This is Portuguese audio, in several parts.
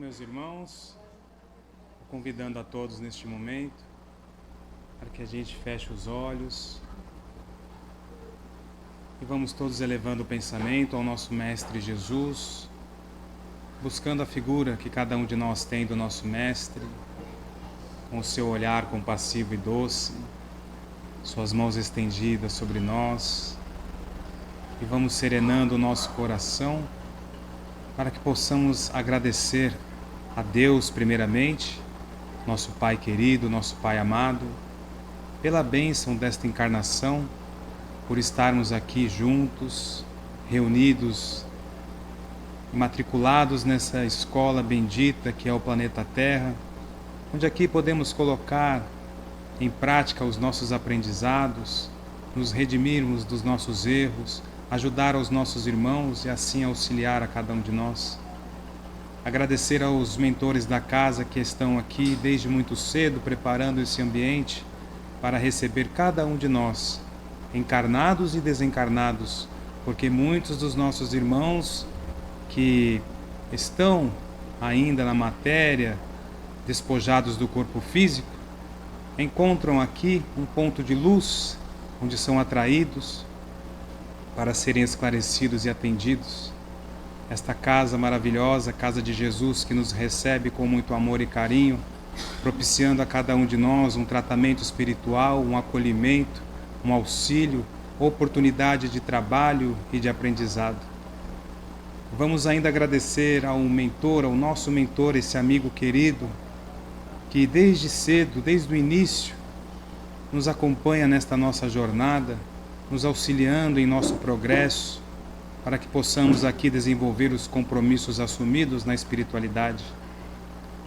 meus irmãos, convidando a todos neste momento para que a gente feche os olhos e vamos todos elevando o pensamento ao nosso Mestre Jesus, buscando a figura que cada um de nós tem do nosso Mestre, com o seu olhar compassivo e doce, suas mãos estendidas sobre nós, e vamos serenando o nosso coração para que possamos agradecer a Deus primeiramente, nosso Pai querido, nosso Pai amado, pela bênção desta encarnação, por estarmos aqui juntos, reunidos, matriculados nessa escola bendita que é o planeta Terra, onde aqui podemos colocar em prática os nossos aprendizados, nos redimirmos dos nossos erros, ajudar aos nossos irmãos e assim auxiliar a cada um de nós. Agradecer aos mentores da casa que estão aqui desde muito cedo preparando esse ambiente para receber cada um de nós, encarnados e desencarnados, porque muitos dos nossos irmãos que estão ainda na matéria, despojados do corpo físico, encontram aqui um ponto de luz onde são atraídos para serem esclarecidos e atendidos. Esta casa maravilhosa, casa de Jesus, que nos recebe com muito amor e carinho, propiciando a cada um de nós um tratamento espiritual, um acolhimento, um auxílio, oportunidade de trabalho e de aprendizado. Vamos ainda agradecer ao mentor, ao nosso mentor, esse amigo querido, que desde cedo, desde o início, nos acompanha nesta nossa jornada, nos auxiliando em nosso progresso, para que possamos aqui desenvolver os compromissos assumidos na espiritualidade.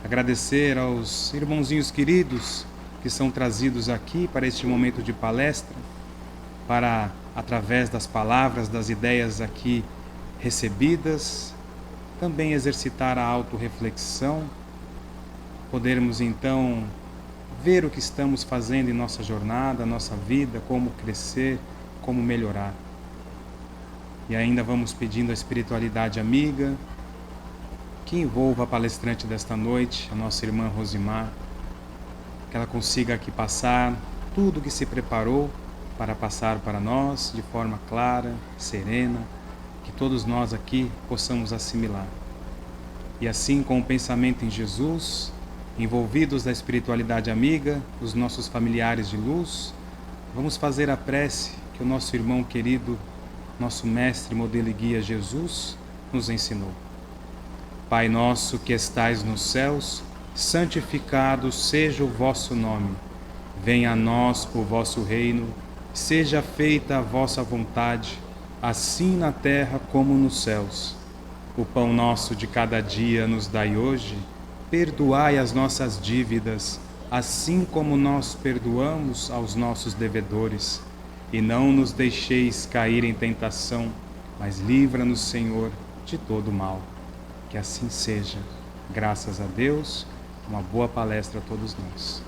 Agradecer aos irmãozinhos queridos que são trazidos aqui para este momento de palestra, para, através das palavras, das ideias aqui recebidas, também exercitar a autorreflexão, podermos então ver o que estamos fazendo em nossa jornada, nossa vida, como crescer, como melhorar. E ainda vamos pedindo a espiritualidade amiga que envolva a palestrante desta noite, a nossa irmã Rosimar, que ela consiga aqui passar tudo o que se preparou para passar para nós de forma clara, serena, que todos nós aqui possamos assimilar. E assim, com o pensamento em Jesus, envolvidos da espiritualidade amiga, os nossos familiares de luz, vamos fazer a prece que o nosso irmão querido, nosso mestre, modelo e guia Jesus, nos ensinou. Pai nosso que estais nos céus, santificado seja o vosso nome. Venha a nós o vosso reino, seja feita a vossa vontade, assim na terra como nos céus. O pão nosso de cada dia nos dai hoje, perdoai as nossas dívidas, assim como nós perdoamos aos nossos devedores. E não nos deixeis cair em tentação, mas livra-nos, Senhor, de todo mal. Que assim seja. Graças a Deus, uma boa palestra a todos nós.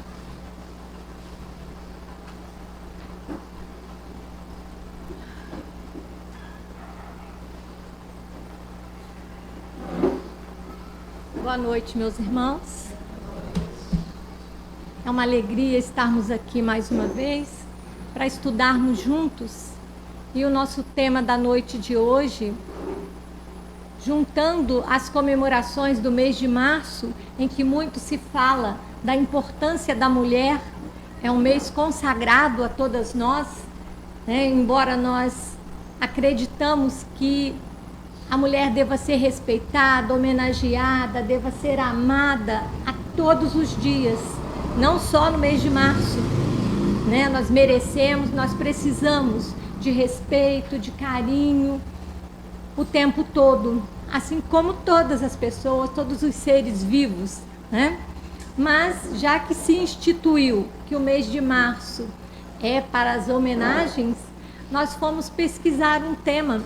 Boa noite, meus irmãos. É uma alegria estarmos aqui mais uma vez para estudarmos juntos. E o nosso tema da noite de hoje, juntando as comemorações do mês de março, em que muito se fala da importância da mulher, é um mês consagrado a todas nós, né? Embora nós acreditamos que a mulher deva ser respeitada, homenageada, deva ser amada a todos os dias, não só no mês de março, né? Nós merecemos, nós precisamos de respeito, de carinho, o tempo todo, assim como todas as pessoas, todos os seres vivos, né? Mas já que se instituiu que o mês de março é para as homenagens, nós fomos pesquisar um tema.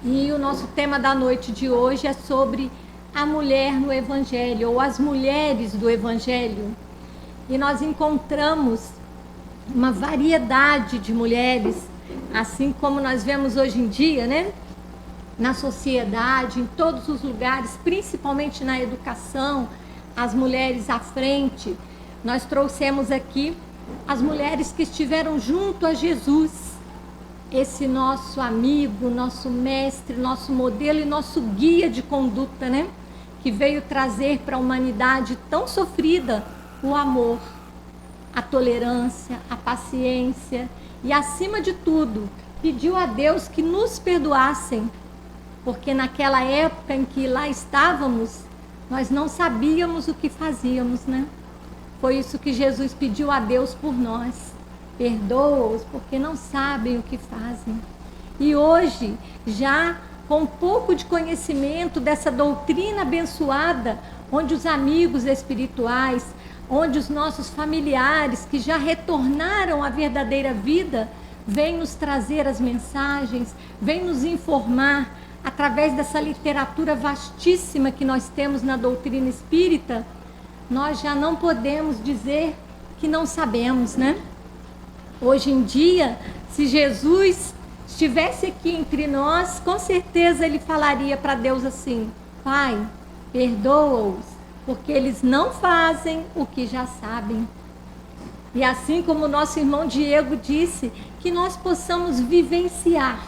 E o nosso tema da noite de hoje é sobre a mulher no Evangelho, ou as mulheres do Evangelho. E nós encontramos uma variedade de mulheres, assim como nós vemos hoje em dia, né? na sociedade, em todos os lugares, principalmente na educação, as mulheres à frente. Nós trouxemos aqui as mulheres que estiveram junto a Jesus, esse nosso amigo, nosso mestre, nosso modelo e nosso guia de conduta, né? Que veio trazer para a humanidade tão sofrida o amor, a tolerância, a paciência e, acima de tudo, pediu a Deus que nos perdoassem, porque naquela época em que lá estávamos, nós não sabíamos o que fazíamos, né? Foi isso que Jesus pediu a Deus por nós. Perdoa-os porque não sabem o que fazem. E hoje, já com um pouco de conhecimento dessa doutrina abençoada, onde os amigos espirituais, onde os nossos familiares que já retornaram à verdadeira vida, vêm nos trazer as mensagens, vêm nos informar através dessa literatura vastíssima que nós temos na doutrina espírita, nós já não podemos dizer que não sabemos, né? Hoje em dia, se Jesus estivesse aqui entre nós, com certeza ele falaria para Deus assim: Pai, perdoa-os, porque eles não fazem o que já sabem. E assim como o nosso irmão Diego disse, que nós possamos vivenciar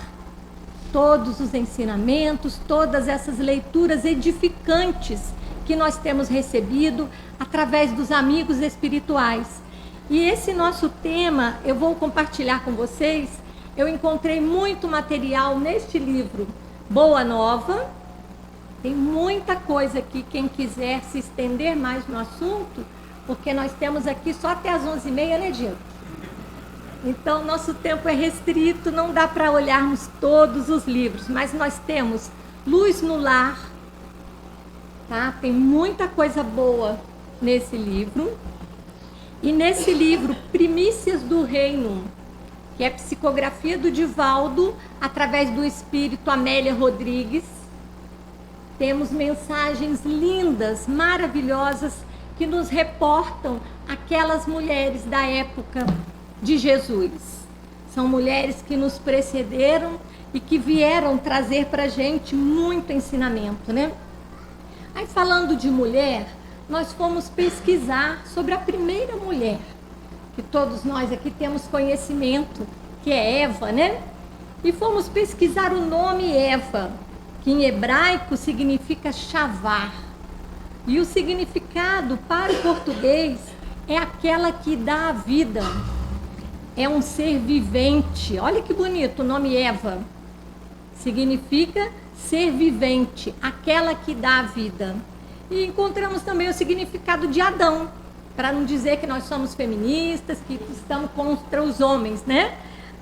todos os ensinamentos, todas essas leituras edificantes que nós temos recebido através dos amigos espirituais. E esse nosso tema, eu vou compartilhar com vocês. Eu encontrei muito material neste livro, Boa Nova. Tem muita coisa aqui, quem quiser se estender mais no assunto, porque nós temos aqui só até as 11h30, né, Diego? Então, nosso tempo é restrito, não dá para olharmos todos os livros, mas nós temos Luz no Lar, tá? Tem muita coisa boa nesse livro. E nesse livro, Primícias do Reino, que é psicografia do Divaldo, através do espírito Amélia Rodrigues, temos mensagens lindas, maravilhosas, que nos reportam aquelas mulheres da época de Jesus. São mulheres que nos precederam e que vieram trazer para a gente muito ensinamento, né? Aí, falando de mulher, nós fomos pesquisar sobre a primeira mulher, que todos nós aqui temos conhecimento, que é Eva, né? E fomos pesquisar o nome Eva, que em hebraico significa chavar. E o significado para o português é aquela que dá a vida. É um ser vivente. Olha que bonito o nome Eva. Significa ser vivente, aquela que dá a vida. E encontramos também o significado de Adão, para não dizer que nós somos feministas, que estamos contra os homens, né?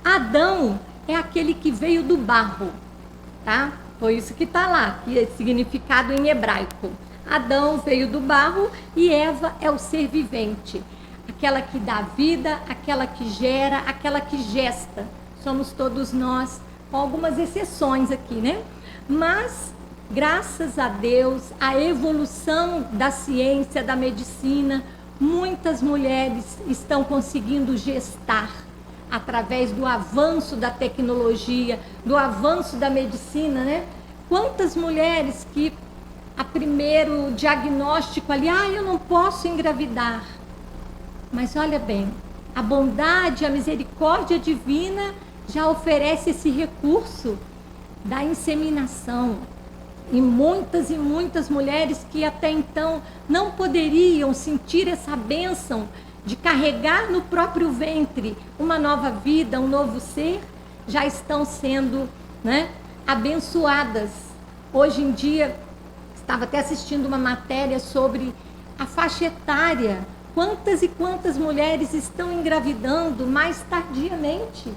Adão é aquele que veio do barro, tá? Foi isso que está lá, que é significado em hebraico. Adão veio do barro e Eva é o ser vivente. Aquela que dá vida, aquela que gera, aquela que gesta. Somos todos nós, com algumas exceções aqui, né? Mas, graças a Deus, a evolução da ciência, da medicina, muitas mulheres estão conseguindo gestar através do avanço da tecnologia, do avanço da medicina, né? Quantas mulheres que a primeiro diagnóstico ali, eu não posso engravidar. Mas olha bem, a bondade, a misericórdia divina já oferece esse recurso da inseminação. E muitas mulheres que até então não poderiam sentir essa bênção de carregar no próprio ventre uma nova vida, um novo ser, já estão sendo, né, abençoadas. Hoje em dia, estava até assistindo uma matéria sobre a faixa etária. Quantas e quantas mulheres estão engravidando mais tardiamente,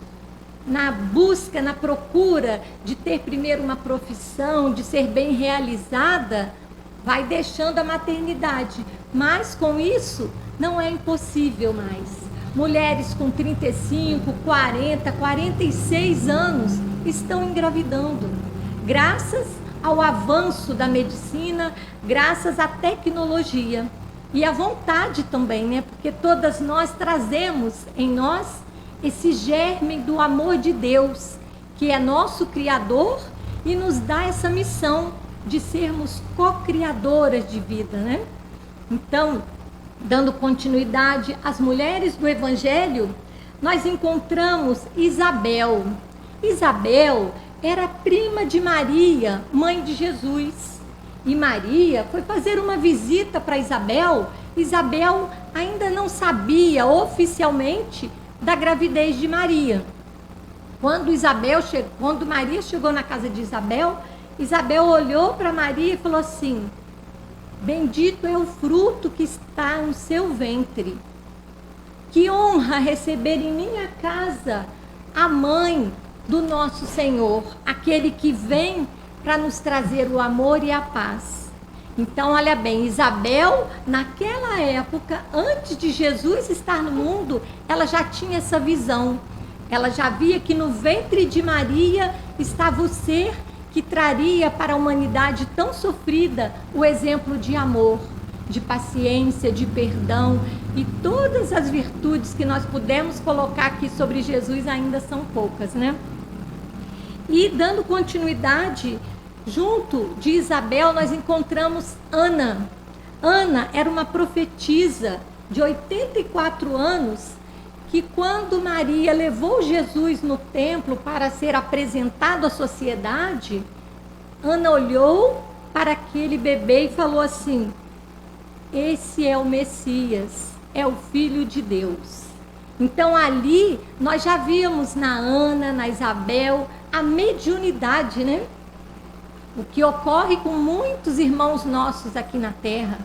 na busca, na procura de ter primeiro uma profissão, de ser bem realizada, vai deixando a maternidade. Mas com isso, não é impossível mais. Mulheres com 35, 40, 46 anos estão engravidando, graças ao avanço da medicina, graças à tecnologia. E a vontade também, né? Porque todas nós trazemos em nós esse germe do amor de Deus, que é nosso Criador e nos dá essa missão de sermos co-criadoras de vida, né? Então, dando continuidade às mulheres do Evangelho, nós encontramos Isabel. Isabel era prima de Maria, mãe de Jesus. E Maria foi fazer uma visita para Isabel. Isabel ainda não sabia oficialmente da gravidez de Maria. Quando Maria chegou na casa de Isabel, Isabel olhou para Maria e falou assim: bendito é o fruto que está no seu ventre. Que honra receber em minha casa a mãe do nosso Senhor, aquele que vem para nos trazer o amor e a paz. Então, olha bem, Isabel, naquela época, antes de Jesus estar no mundo, ela já tinha essa visão. Ela já via que no ventre de Maria estava o ser que traria para a humanidade tão sofrida o exemplo de amor, de paciência, de perdão, e todas as virtudes que nós pudemos colocar aqui sobre Jesus ainda são poucas, né? E dando continuidade, junto de Isabel nós encontramos Ana. Ana era uma profetisa de 84 anos, que quando Maria levou Jesus no templo para ser apresentado à sociedade, Ana olhou para aquele bebê e falou assim: esse é o Messias, é o Filho de Deus. Então ali nós já víamos na Ana, na Isabel, a mediunidade, né? O que ocorre com muitos irmãos nossos aqui na Terra.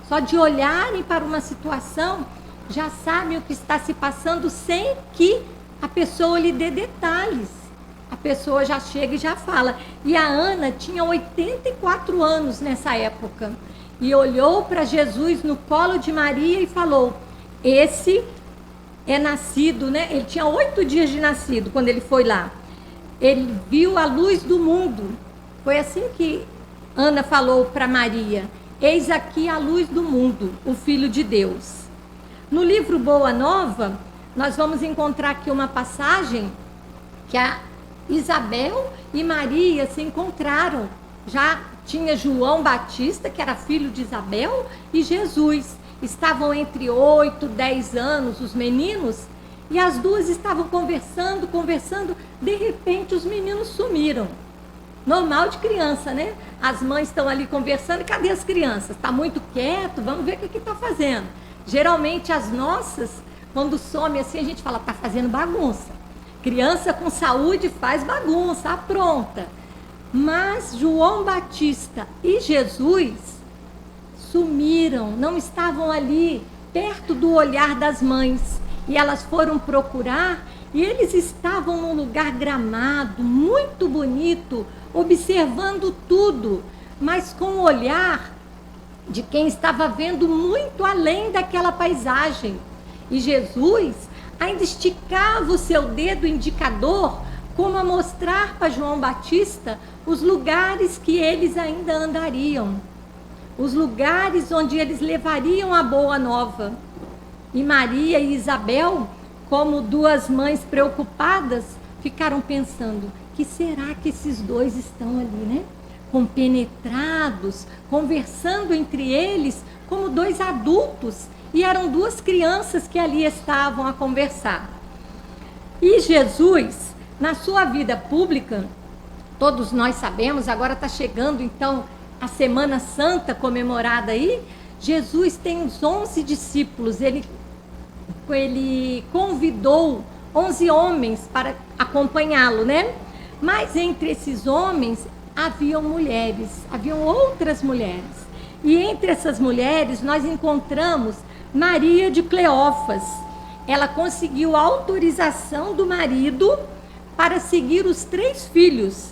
Só de olharem para uma situação, já sabem o que está se passando sem que a pessoa lhe dê detalhes. A pessoa já chega e já fala. E a Ana tinha 84 anos nessa época. E olhou para Jesus no colo de Maria e falou: esse é nascido, né? Ele tinha 8 dias de nascido quando ele foi lá. Ele viu a luz do mundo. Foi assim que Ana falou para Maria: eis aqui a luz do mundo, o Filho de Deus. No livro Boa Nova, nós vamos encontrar aqui uma passagem que a Isabel e Maria se encontraram. Já tinha João Batista, que era filho de Isabel, e Jesus. Estavam entre 8, 10 anos os meninos, e as duas estavam conversando. De repente os meninos sumiram. Normal de criança, né? As mães estão ali conversando, cadê as crianças? Está muito quieto, vamos ver o que está fazendo. Geralmente as nossas, quando some assim, a gente fala: está fazendo bagunça. Criança com saúde faz bagunça, apronta. Mas João Batista e Jesus sumiram, não estavam ali perto do olhar das mães. E elas foram procurar, e eles estavam num lugar gramado, muito bonito, observando tudo, mas com o olhar de quem estava vendo muito além daquela paisagem. E Jesus ainda esticava o seu dedo indicador, como a mostrar para João Batista os lugares que eles ainda andariam, os lugares onde eles levariam a boa nova. E Maria e Isabel, como duas mães preocupadas, ficaram pensando: que será que esses dois estão ali, né? Compenetrados, conversando entre eles como dois adultos, e eram duas crianças que ali estavam a conversar. E Jesus, na sua vida pública, todos nós sabemos, agora está chegando então a Semana Santa comemorada aí, Jesus tem uns 11 discípulos, ele convidou 11 homens para acompanhá-lo, né? Mas entre esses homens haviam mulheres, haviam outras mulheres. E entre essas mulheres nós encontramos Maria de Cleófas. Ela conseguiu a autorização do marido para seguir os 3 filhos,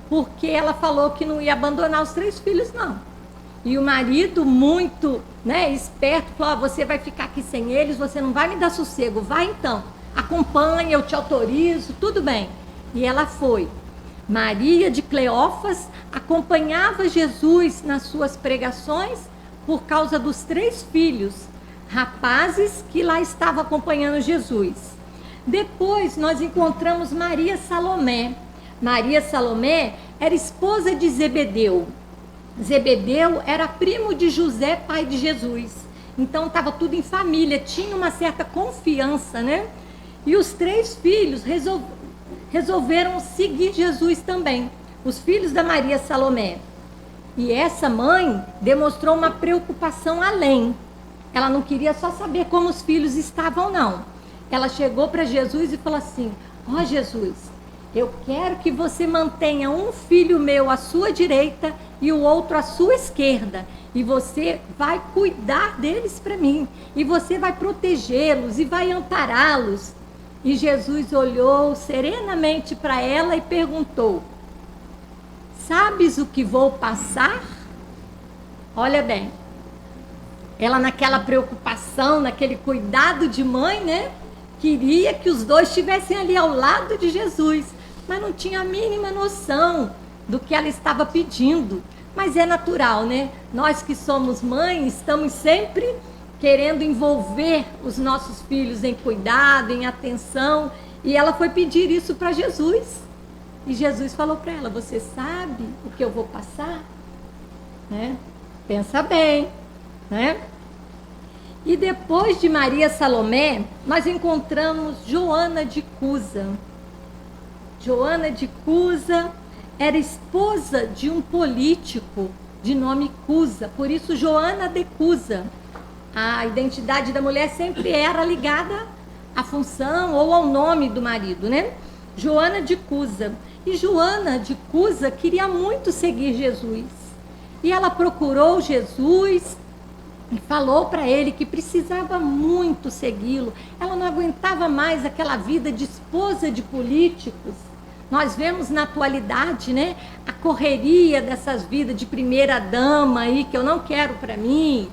porque ela falou que não ia abandonar os 3 filhos, não. E o marido, muito, né, esperto, falou: você vai ficar aqui sem eles, você não vai me dar sossego, vai então, acompanha, eu te autorizo, tudo bem. E ela foi. Maria de Cleófas acompanhava Jesus nas suas pregações por causa dos 3 filhos, rapazes que lá estavam acompanhando Jesus. Depois nós encontramos Maria Salomé. Maria Salomé era esposa de Zebedeu. Zebedeu era primo de José, pai de Jesus. Então estava tudo em família, tinha uma certa confiança, né? E os 3 filhos resolveram seguir Jesus também, os filhos da Maria Salomé. E essa mãe demonstrou uma preocupação além. Ela não queria só saber como os filhos estavam, não. Ela chegou para Jesus e falou assim: ó Jesus, eu quero que você mantenha um filho meu à sua direita e o outro à sua esquerda. E você vai cuidar deles para mim. E você vai protegê-los e vai ampará-los. E Jesus olhou serenamente para ela e perguntou: sabes o que vou passar? Olha bem, ela naquela preocupação, naquele cuidado de mãe, né? Queria que os dois estivessem ali ao lado de Jesus, mas não tinha a mínima noção do que ela estava pedindo. Mas é natural, né? Nós que somos mães, estamos sempre querendo envolver os nossos filhos em cuidado, em atenção. E ela foi pedir isso para Jesus. E Jesus falou para ela: você sabe o que eu vou passar? Né? Pensa bem, né? E depois de Maria Salomé, nós encontramos Joana de Cusa. Joana de Cusa era esposa de um político de nome Cusa, por isso Joana de Cusa. A identidade da mulher sempre era ligada à função ou ao nome do marido, né? Joana de Cusa. E Joana de Cusa queria muito seguir Jesus. E ela procurou Jesus e falou para ele que precisava muito segui-lo. Ela não aguentava mais aquela vida de esposa de políticos. Nós vemos na atualidade, né, a correria dessas vidas de primeira dama aí, que eu não quero para mim,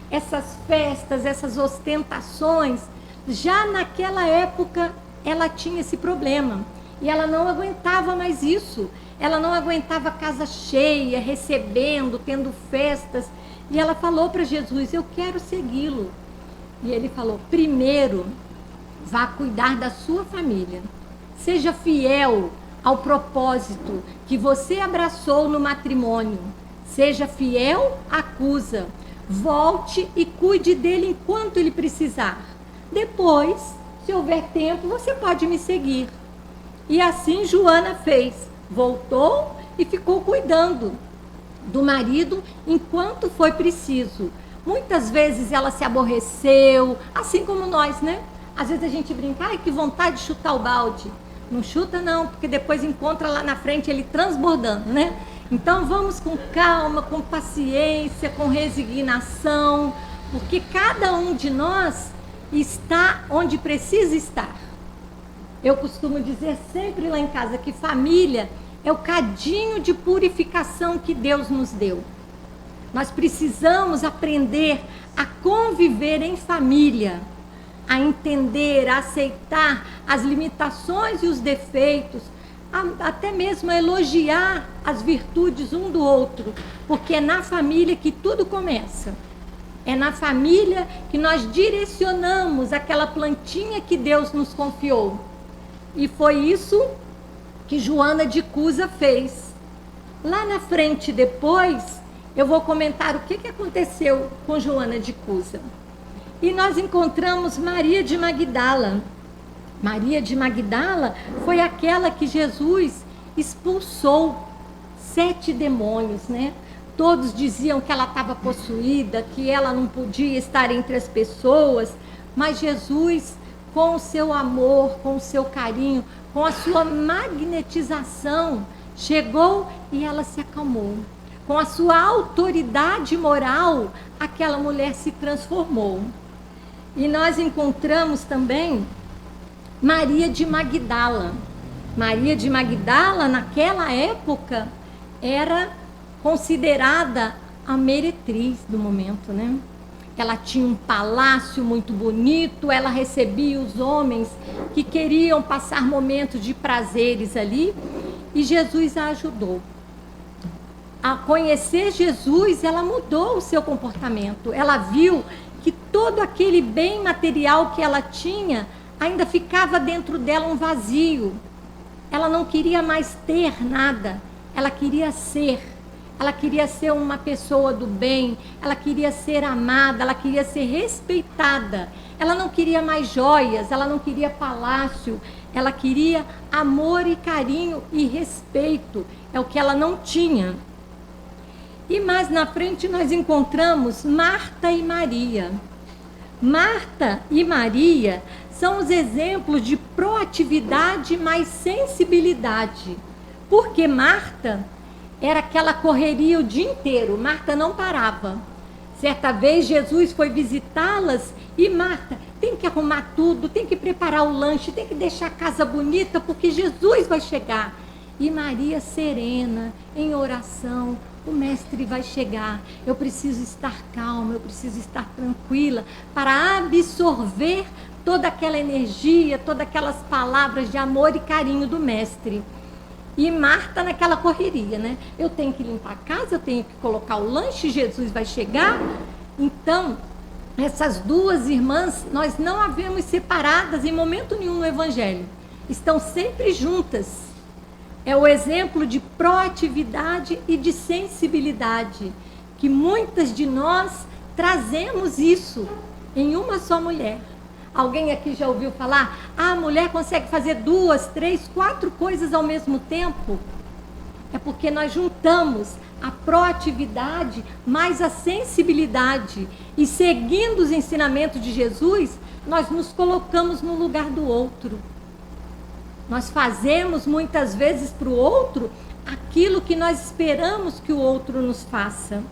essas festas, essas ostentações. Já naquela época ela tinha esse problema e ela não aguentava mais isso. Ela não aguentava casa cheia, recebendo, tendo festas. E ela falou para Jesus: eu quero segui-lo. E ele falou: primeiro, vá cuidar da sua família. Seja fiel ao propósito que você abraçou no matrimônio. Seja fiel à Cusa. Volte e cuide dele enquanto ele precisar. Depois, se houver tempo, você pode me seguir. E assim Joana fez. Voltou e ficou cuidando do marido enquanto foi preciso. Muitas vezes ela se aborreceu, assim como nós, né? Às vezes a gente brinca: ai, que vontade de chutar o balde. Não chuta não, porque depois encontra lá na frente ele transbordando, né? Então vamos com calma, com paciência, com resignação, porque cada um de nós está onde precisa estar. Eu costumo dizer sempre lá em casa que família é o cadinho de purificação que Deus nos deu. Nós precisamos aprender a conviver em família, a entender, a aceitar as limitações e os defeitos, até mesmo a elogiar as virtudes um do outro, porque é na família que tudo começa. É na família que nós direcionamos aquela plantinha que Deus nos confiou. E foi isso que Joana de Cusa fez. Lá na frente, depois, eu vou comentar o que aconteceu com Joana de Cusa. E nós encontramos Maria de Magdala. Maria de Magdala foi aquela que Jesus expulsou 7 demônios, né? Todos diziam que ela estava possuída, que ela não podia estar entre as pessoas, mas Jesus, com o seu amor, com o seu carinho, com a sua magnetização, chegou e ela se acalmou. Com a sua autoridade moral, aquela mulher se transformou. E nós encontramos também Maria de Magdala. Maria de Magdala, naquela época, era considerada a meretriz do momento, né? Ela tinha um palácio muito bonito, ela recebia os homens que queriam passar momentos de prazeres ali, e Jesus a ajudou. A conhecer Jesus, ela mudou o seu comportamento. Ela viu que todo aquele bem material que ela tinha ainda ficava dentro dela um vazio. ela não queria mais ter nada, ela queria ser. Ela queria ser uma pessoa do bem, ela queria ser amada, ela queria ser respeitada. Ela não queria mais joias, ela não queria palácio, ela queria amor e carinho e respeito. É o que ela não tinha. E mais na frente nós encontramos Marta e Maria. Marta e Maria são os exemplos de proatividade mais sensibilidade. Porque Marta era aquela correria o dia inteiro, Marta não parava. Certa vez Jesus foi visitá-las e Marta tem que arrumar tudo, tem que preparar o lanche, tem que deixar a casa bonita porque Jesus vai chegar. E Maria serena, em oração, o mestre vai chegar. Eu preciso estar calma, eu preciso estar tranquila para absorver toda aquela energia, todas aquelas palavras de amor e carinho do mestre. E Marta naquela correria, né? Eu tenho que limpar a casa, eu tenho que colocar o lanche, Jesus vai chegar. Então, essas duas irmãs, nós não a vemos separadas em momento nenhum no Evangelho. Estão sempre juntas. É o exemplo de proatividade e de sensibilidade, que muitas de nós trazemos isso em uma só mulher. Alguém aqui já ouviu falar? A mulher consegue fazer 2, 3, 4 coisas ao mesmo tempo? É porque nós juntamos a proatividade mais a sensibilidade. E seguindo os ensinamentos de Jesus, nós nos colocamos no lugar do outro. Nós fazemos muitas vezes para o outro aquilo que nós esperamos que o outro nos faça.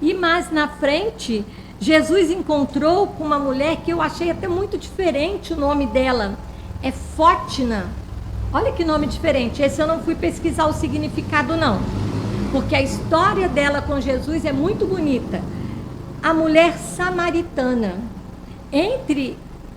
E mais na frente, Jesus encontrou com uma mulher que eu achei até muito diferente o nome dela. É Fótina. Olha que nome diferente. Esse eu não fui pesquisar o significado não. Porque a história dela com Jesus é muito bonita. A mulher samaritana. Entre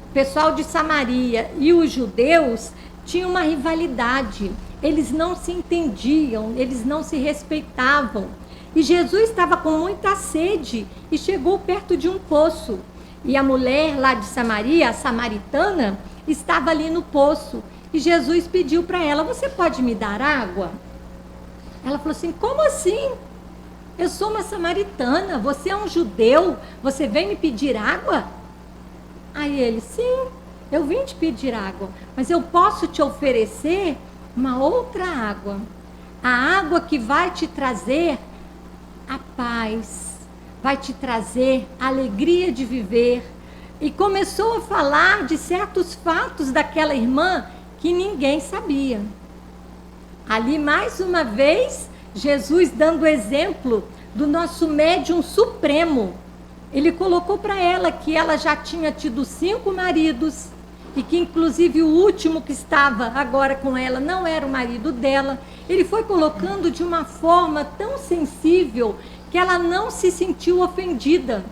o pessoal de Samaria e os judeus tinha uma rivalidade. Eles não se entendiam, eles não se respeitavam. E Jesus estava com muita sede e chegou perto de um poço. E a mulher lá de Samaria, a samaritana, estava ali no poço. E Jesus pediu para ela: você pode me dar água? Ela falou assim: como assim? Eu sou uma samaritana, você é um judeu, você vem me pedir água? Aí ele: sim, eu vim te pedir água, mas eu posso te oferecer uma outra água. A água que vai te trazer a paz, vai te trazer a alegria de viver. E começou a falar de certos fatos daquela irmã que ninguém sabia. Ali, mais uma vez, Jesus dando exemplo do nosso médium supremo. Ele colocou para ela que ela já tinha tido 5 maridos e que inclusive o último que estava agora com ela não era o marido dela. Ele foi colocando de uma forma tão sensível que ela não se sentiu ofendida.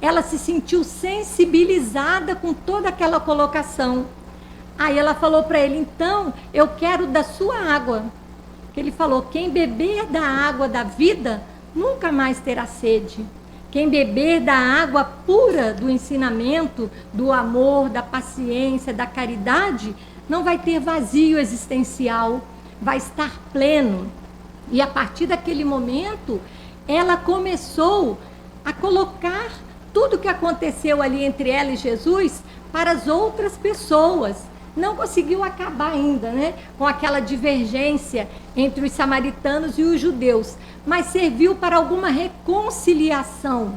Ela se sentiu sensibilizada com toda aquela colocação. Aí ela falou para ele: então eu quero da sua água. Que ele falou: quem beber da água da vida nunca mais terá sede. Quem beber da água pura do ensinamento, do amor, da paciência, da caridade, não vai ter vazio existencial, vai estar pleno. E a partir daquele momento, ela começou a colocar tudo o que aconteceu ali entre ela e Jesus para as outras pessoas. Não conseguiu acabar ainda, né, com aquela divergência entre os samaritanos e os judeus, mas serviu para alguma reconciliação,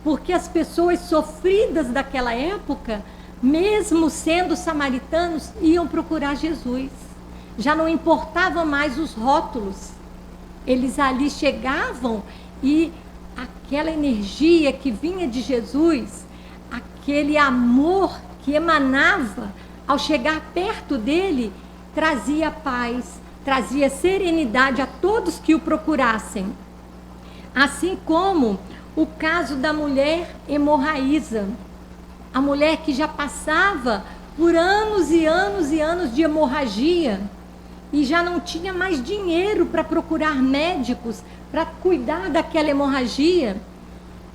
porque as pessoas sofridas daquela época, mesmo sendo samaritanos, iam procurar Jesus. Já não importava mais os rótulos. Eles ali chegavam e aquela energia que vinha de Jesus, aquele amor que emanava ao chegar perto dele, trazia paz, trazia serenidade a todos que o procurassem. Assim como o caso da mulher hemorraísa, a mulher que já passava por anos e anos e anos de hemorragia e já não tinha mais dinheiro para procurar médicos para cuidar daquela hemorragia.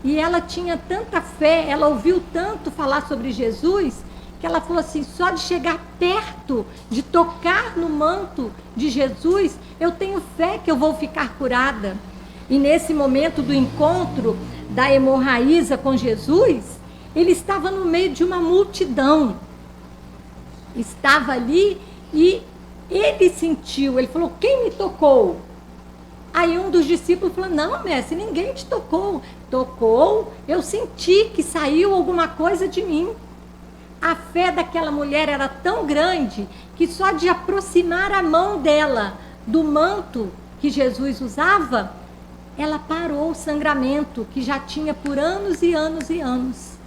E ela tinha tanta fé, ela ouviu tanto falar sobre Jesus, que ela falou assim, só de chegar perto, de tocar no manto de Jesus, eu tenho fé que eu vou ficar curada. E nesse momento do encontro da hemorraísa com Jesus, ele estava no meio de uma multidão. Estava ali e ele sentiu, ele falou, quem me tocou? Aí um dos discípulos falou, não, mestre, ninguém te tocou. Tocou, eu senti que saiu alguma coisa de mim. A fé daquela mulher era tão grande que só de aproximar a mão dela do manto que Jesus usava, ela parou o sangramento que já tinha por anos e anos e anos.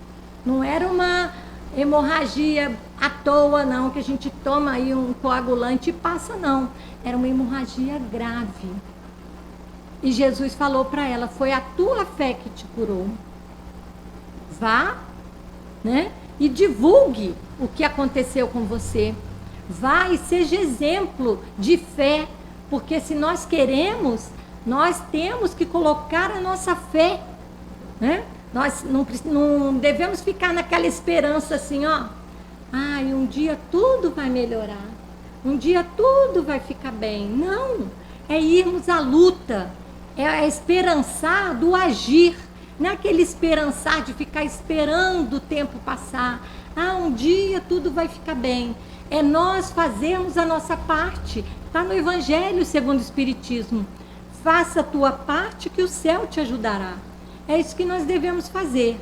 Não era uma hemorragia à toa, não, que a gente toma aí um coagulante e passa, não. Era uma hemorragia grave. E Jesus falou para ela, foi a tua fé que te curou. Vá, né? E divulgue o que aconteceu com você. Vá e seja exemplo de fé, porque se nós queremos, nós temos que colocar a nossa fé, né? Nós não devemos ficar naquela esperança assim, ó. Ai, um dia tudo vai melhorar. Um dia tudo vai ficar bem. Não, é irmos à luta. É esperançar do agir. Não é aquele esperançar de ficar esperando o tempo passar. Ah, um dia tudo vai ficar bem. É nós fazermos a nossa parte. Está no Evangelho segundo o Espiritismo. Faça a tua parte que o céu te ajudará. É isso que nós devemos fazer.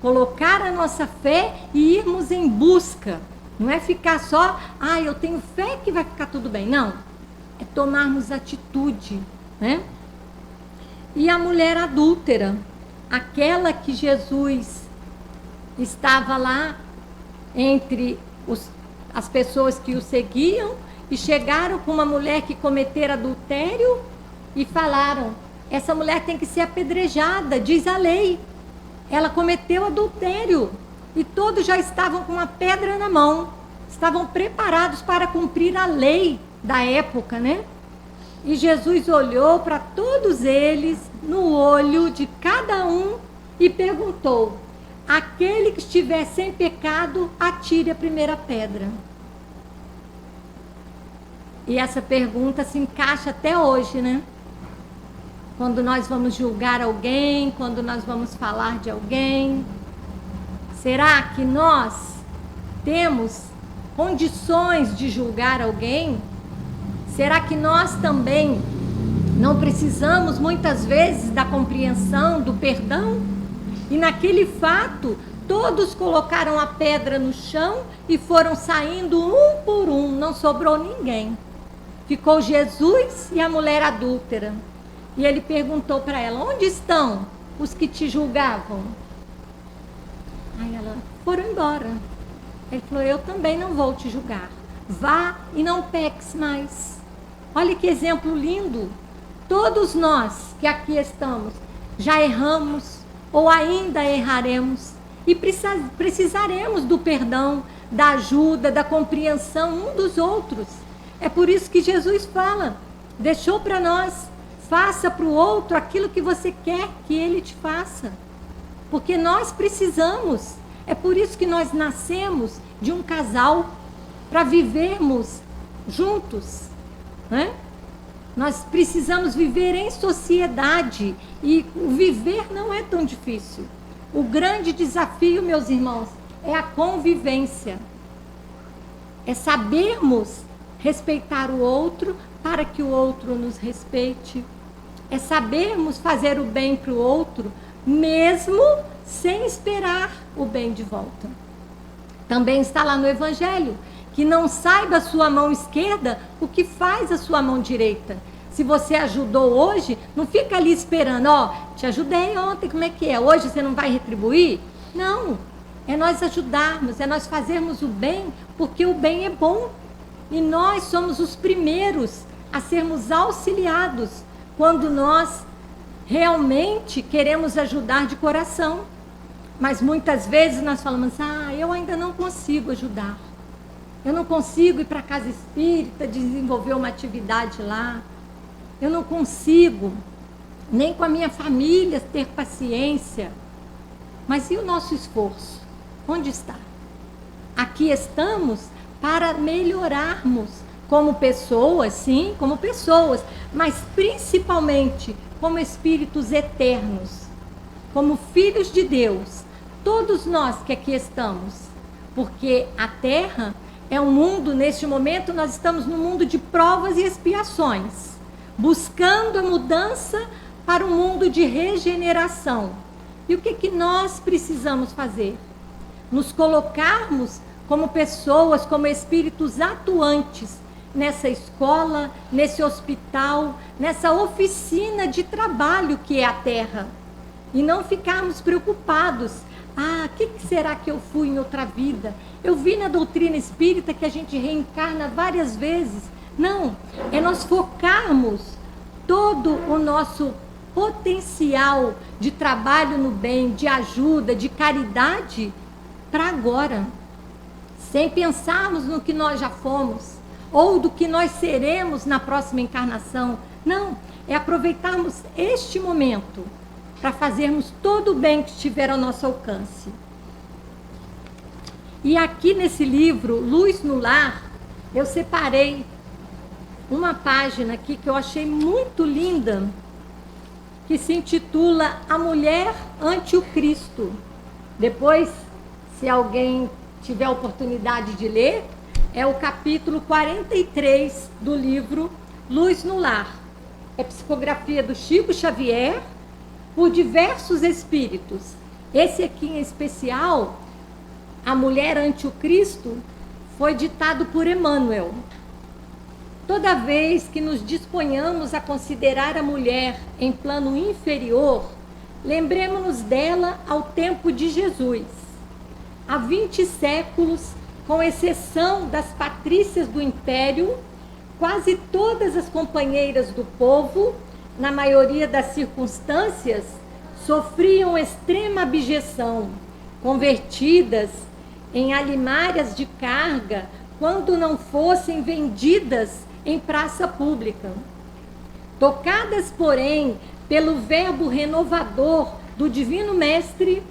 Colocar a nossa fé e irmos em busca. Não é ficar só, ah, eu tenho fé que vai ficar tudo bem. Não. É tomarmos atitude, né? E a mulher adúltera, aquela que Jesus estava lá entre as pessoas que o seguiam e chegaram com uma mulher que cometera adultério e falaram, essa mulher tem que ser apedrejada, diz a lei. Ela cometeu adultério e todos já estavam com uma pedra na mão, estavam preparados para cumprir a lei da época, né? E Jesus olhou para todos eles, no olho de cada um, e perguntou, aquele que estiver sem pecado, atire a primeira pedra. E essa pergunta se encaixa até hoje, né? Quando nós vamos julgar alguém, quando nós vamos falar de alguém, será que nós temos condições de julgar alguém? Será que nós também não precisamos muitas vezes da compreensão, do perdão? E naquele fato, todos colocaram a pedra no chão e foram saindo um por um, não sobrou ninguém. Ficou Jesus e a mulher adúltera. E ele perguntou para ela, onde estão os que te julgavam? Aí ela, foram embora. Ele falou, eu também não vou te julgar. Vá e não peques mais. Olha que exemplo lindo. Todos nós que aqui estamos já erramos ou ainda erraremos e precisaremos do perdão, da ajuda, da compreensão um dos outros. É por isso que Jesus fala, deixou para nós, faça para o outro aquilo que você quer que ele te faça. Porque nós precisamos. É por isso que nós nascemos de um casal, para vivermos juntos, né? Nós precisamos viver em sociedade e o viver não é tão difícil. O grande desafio, meus irmãos, é a convivência. É sabermos respeitar o outro para que o outro nos respeite. É sabermos fazer o bem para o outro, mesmo sem esperar o bem de volta. Também está lá no Evangelho, que não saiba a sua mão esquerda o que faz a sua mão direita. Se você ajudou hoje, não fica ali esperando, ó, te ajudei ontem, como é que é? Hoje você não vai retribuir? Não, é nós ajudarmos, é nós fazermos o bem, porque o bem é bom. E nós somos os primeiros a sermos auxiliados quando nós realmente queremos ajudar de coração. Mas muitas vezes nós falamos, eu ainda não consigo ajudar. Eu não consigo ir para a casa espírita, desenvolver uma atividade lá. Eu não consigo, nem com a minha família, ter paciência. Mas e o nosso esforço? Onde está? aqui estamos para melhorarmos como pessoas, sim, como pessoas, mas principalmente como espíritos eternos, como filhos de Deus, todos nós que aqui estamos, porque a Terra é um mundo, neste momento nós estamos num mundo de provas e expiações, buscando a mudança para um mundo de regeneração. E o que nós precisamos fazer? Nos colocarmos como pessoas, como espíritos atuantes nessa escola, nesse hospital, nessa oficina de trabalho que é a Terra. E não ficarmos preocupados. Ah, o que será que eu fui em outra vida? Eu vi na doutrina espírita que a gente reencarna várias vezes. Não, é nós focarmos todo o nosso potencial de trabalho no bem, de ajuda, de caridade, para agora. Sem pensarmos no que nós já fomos, ou do que nós seremos na próxima encarnação. Não, é aproveitarmos este momento para fazermos todo o bem que estiver ao nosso alcance. E aqui nesse livro, Luz no Lar, eu separei uma página aqui que eu achei muito linda, que se intitula A Mulher ante o Cristo. Depois, se alguém tiver a oportunidade de ler, é o capítulo 43 do livro Luz no Lar. É psicografia do Chico Xavier, por diversos espíritos. Esse aqui em especial, A Mulher ante o Cristo, foi ditado por Emmanuel. Toda vez que nos disponhamos a considerar a mulher em plano inferior, lembremos-nos dela ao tempo de Jesus. Há 20 séculos, com exceção das patrícias do Império, quase todas as companheiras do povo, na maioria das circunstâncias, sofriam extrema abjeção, convertidas em alimárias de carga, quando não fossem vendidas em praça pública. Tocadas, porém, pelo verbo renovador do Divino Mestre,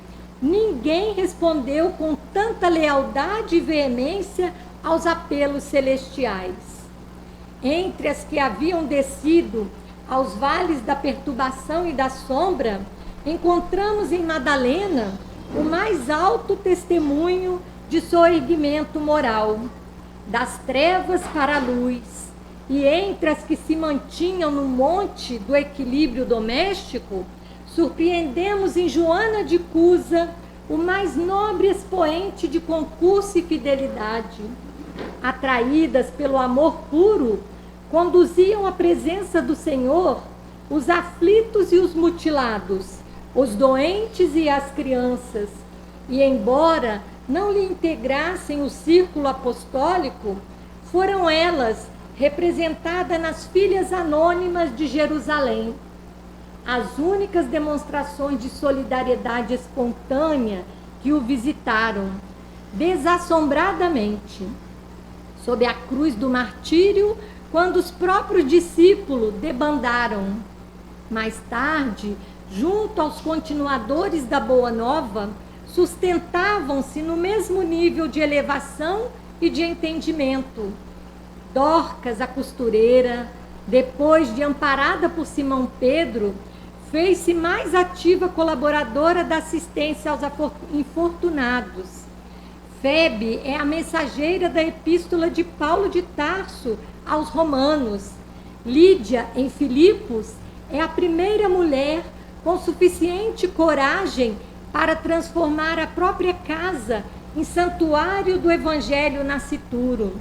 ninguém respondeu com tanta lealdade e veemência aos apelos celestiais. Entre as que haviam descido aos vales da perturbação e da sombra, encontramos em Madalena o mais alto testemunho de soerguimento moral, das trevas para a luz. E entre as que se mantinham no monte do equilíbrio doméstico, surpreendemos em Joana de Cusa o mais nobre expoente de concurso e fidelidade. Atraídas pelo amor puro, conduziam à presença do Senhor os aflitos e os mutilados, os doentes e as crianças. E embora não lhe integrassem o círculo apostólico, foram elas representadas nas filhas anônimas de Jerusalém. As únicas demonstrações de solidariedade espontânea que o visitaram, desassombradamente, sob a cruz do martírio, quando os próprios discípulos debandaram. Mais tarde, junto aos continuadores da Boa Nova, sustentavam-se no mesmo nível de elevação e de entendimento. Dorcas, a costureira, depois de amparada por Simão Pedro, fez-se mais ativa colaboradora da assistência aos infortunados. Febe é a mensageira da epístola de Paulo de Tarso aos romanos. Lídia, em Filipos, é a primeira mulher com suficiente coragem para transformar a própria casa em santuário do Evangelho nascituro.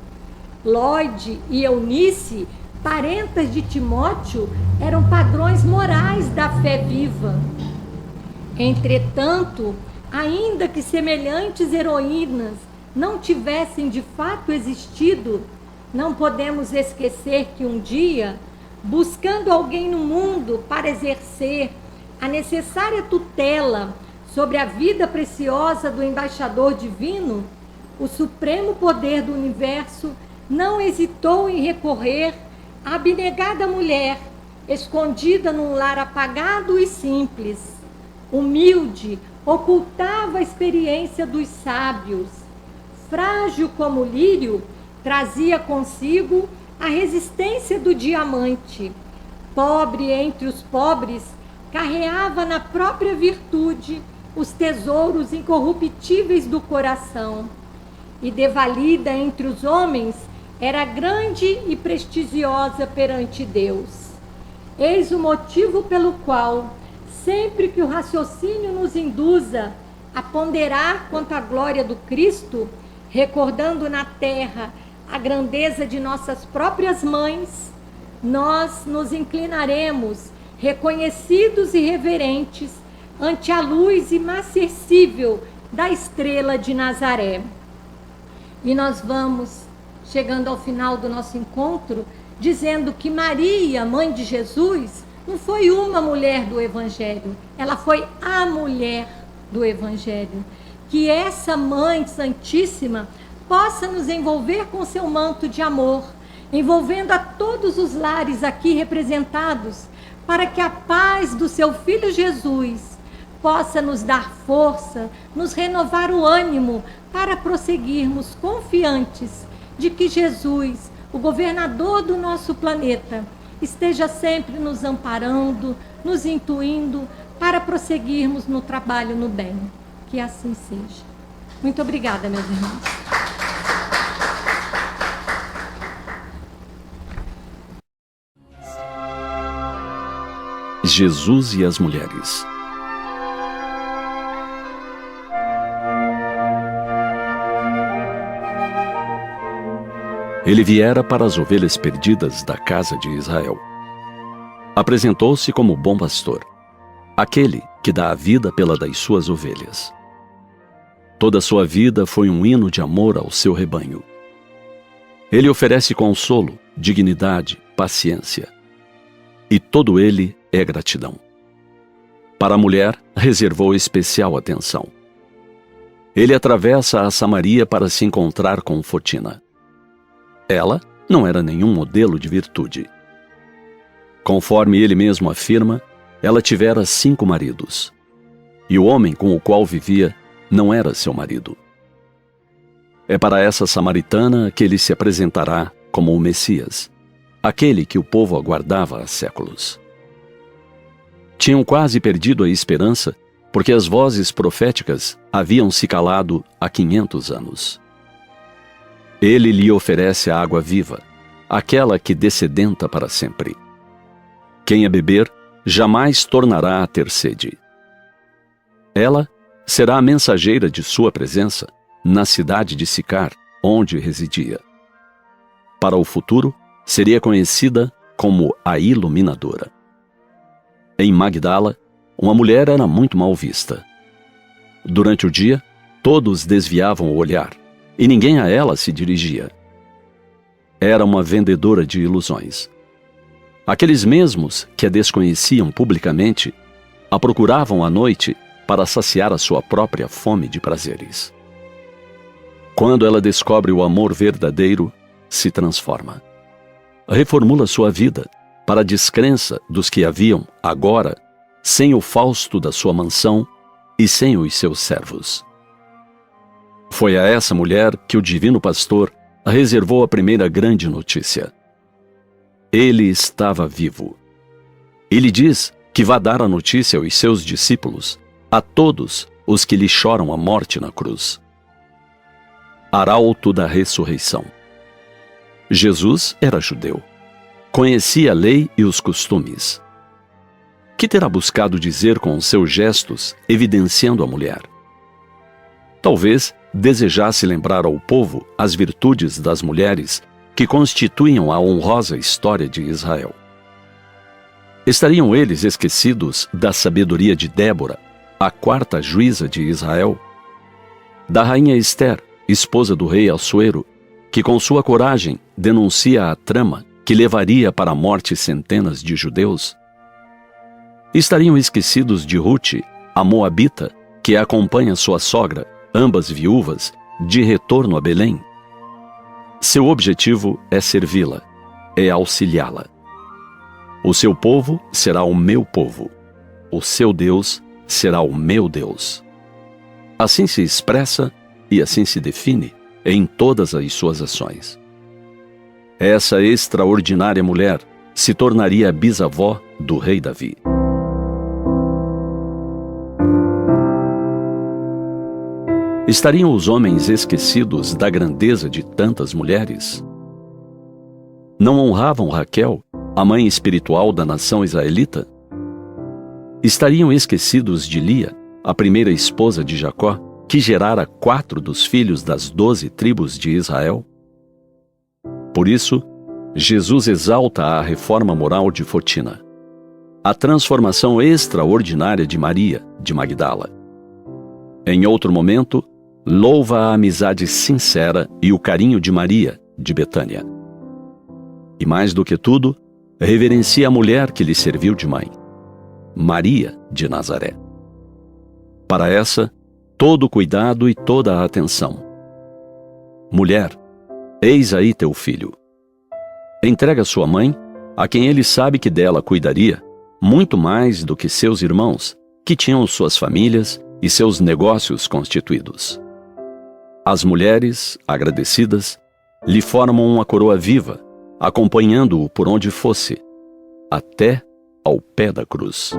Lloyd e Eunice, parentas de Timóteo, eram padrões morais da fé viva. Entretanto, ainda que semelhantes heroínas não tivessem de fato existido, não podemos esquecer que um dia, buscando alguém no mundo para exercer a necessária tutela sobre a vida preciosa do embaixador divino, o supremo poder do universo não hesitou em recorrer à abnegada mulher, escondida num lar apagado e simples. Humilde, ocultava a experiência dos sábios. frágil como o lírio, trazia consigo a resistência do diamante. Pobre entre os pobres, carreava na própria virtude os tesouros incorruptíveis do coração. E devalida entre os homens, era grande e prestigiosa perante Deus. Eis o motivo pelo qual, sempre que o raciocínio nos induza a ponderar quanto à glória do Cristo, recordando na terra a grandeza de nossas próprias mães, nós nos inclinaremos, reconhecidos e reverentes, ante a luz inacessível da estrela de Nazaré. E nós vamos chegando ao final do nosso encontro, dizendo que Maria, mãe de Jesus, não foi uma mulher do Evangelho, ela foi a mulher do Evangelho. Que essa Mãe Santíssima possa nos envolver com seu manto de amor, envolvendo a todos os lares aqui representados, para que a paz do seu Filho Jesus possa nos dar força, nos renovar o ânimo para prosseguirmos confiantes de que Jesus, o governador do nosso planeta, esteja sempre nos amparando, nos intuindo para prosseguirmos no trabalho no bem. Que assim seja. Muito obrigada, meus irmãos. Jesus e as mulheres. Ele viera para as ovelhas perdidas da casa de Israel. Apresentou-se como bom pastor, aquele que dá a vida pela das suas ovelhas. Toda a sua vida foi um hino de amor ao seu rebanho. Ele oferece consolo, dignidade, paciência. E todo ele é gratidão. Para a mulher, reservou especial atenção. Ele atravessa a Samaria para se encontrar com Fotina. Ela não era nenhum modelo de virtude. Conforme ele mesmo afirma, ela tivera 5 maridos. E o homem com o qual vivia não era seu marido. É para essa samaritana que ele se apresentará como o Messias, aquele que o povo aguardava há séculos. Tinham quase perdido a esperança, porque as vozes proféticas haviam se calado há 500 anos. Ele lhe oferece a água viva, aquela que dessedenta para sempre. Quem a beber, jamais tornará a ter sede. Ela será a mensageira de sua presença na cidade de Sicar, onde residia. Para o futuro, seria conhecida como a Iluminadora. Em Magdala, uma mulher era muito mal vista. Durante o dia, todos desviavam o olhar, e ninguém a ela se dirigia. Era uma vendedora de ilusões. Aqueles mesmos que a desconheciam publicamente, a procuravam à noite para saciar a sua própria fome de prazeres. Quando ela descobre o amor verdadeiro, se transforma. Reformula sua vida para a descrença dos que haviam, agora, sem o Fausto da sua mansão e sem os seus servos. Foi a essa mulher que o divino pastor reservou a primeira grande notícia. Ele estava vivo. Ele diz que vai dar a notícia aos seus discípulos, a todos os que lhe choram a morte na cruz. Arauto da ressurreição. Jesus era judeu. Conhecia a lei e os costumes. Que terá buscado dizer com os seus gestos, evidenciando a mulher? Talvez desejasse lembrar ao povo as virtudes das mulheres que constituíam a honrosa história de Israel. Estariam eles esquecidos da sabedoria de Débora, a 4ª juíza de Israel? Da rainha Ester, esposa do rei Assuero, que com sua coragem denuncia a trama que levaria para a morte centenas de judeus? Estariam esquecidos de Ruth, a moabita, que acompanha sua sogra, ambas viúvas, de retorno a Belém? Seu objetivo é servi-la, é auxiliá-la. O seu povo será o meu povo, o seu Deus será o meu Deus. Assim se expressa e assim se define em todas as suas ações. Essa extraordinária mulher se tornaria a bisavó do rei Davi. Estariam os homens esquecidos da grandeza de tantas mulheres? Não honravam Raquel, a mãe espiritual da nação israelita? Estariam esquecidos de Lia, a primeira esposa de Jacó, que gerara 4 dos filhos das 12 tribos de Israel? Por isso, Jesus exalta a reforma moral de Fotina, a transformação extraordinária de Maria, de Magdala. Em outro momento, louva a amizade sincera e o carinho de Maria, de Betânia. E mais do que tudo, reverencia a mulher que lhe serviu de mãe, Maria de Nazaré. Para essa, todo o cuidado e toda a atenção. Mulher, eis aí teu filho. Entrega sua mãe, a quem ele sabe que dela cuidaria, muito mais do que seus irmãos, que tinham suas famílias e seus negócios constituídos. As mulheres, agradecidas, lhe formam uma coroa viva, acompanhando-o por onde fosse, até ao pé da cruz.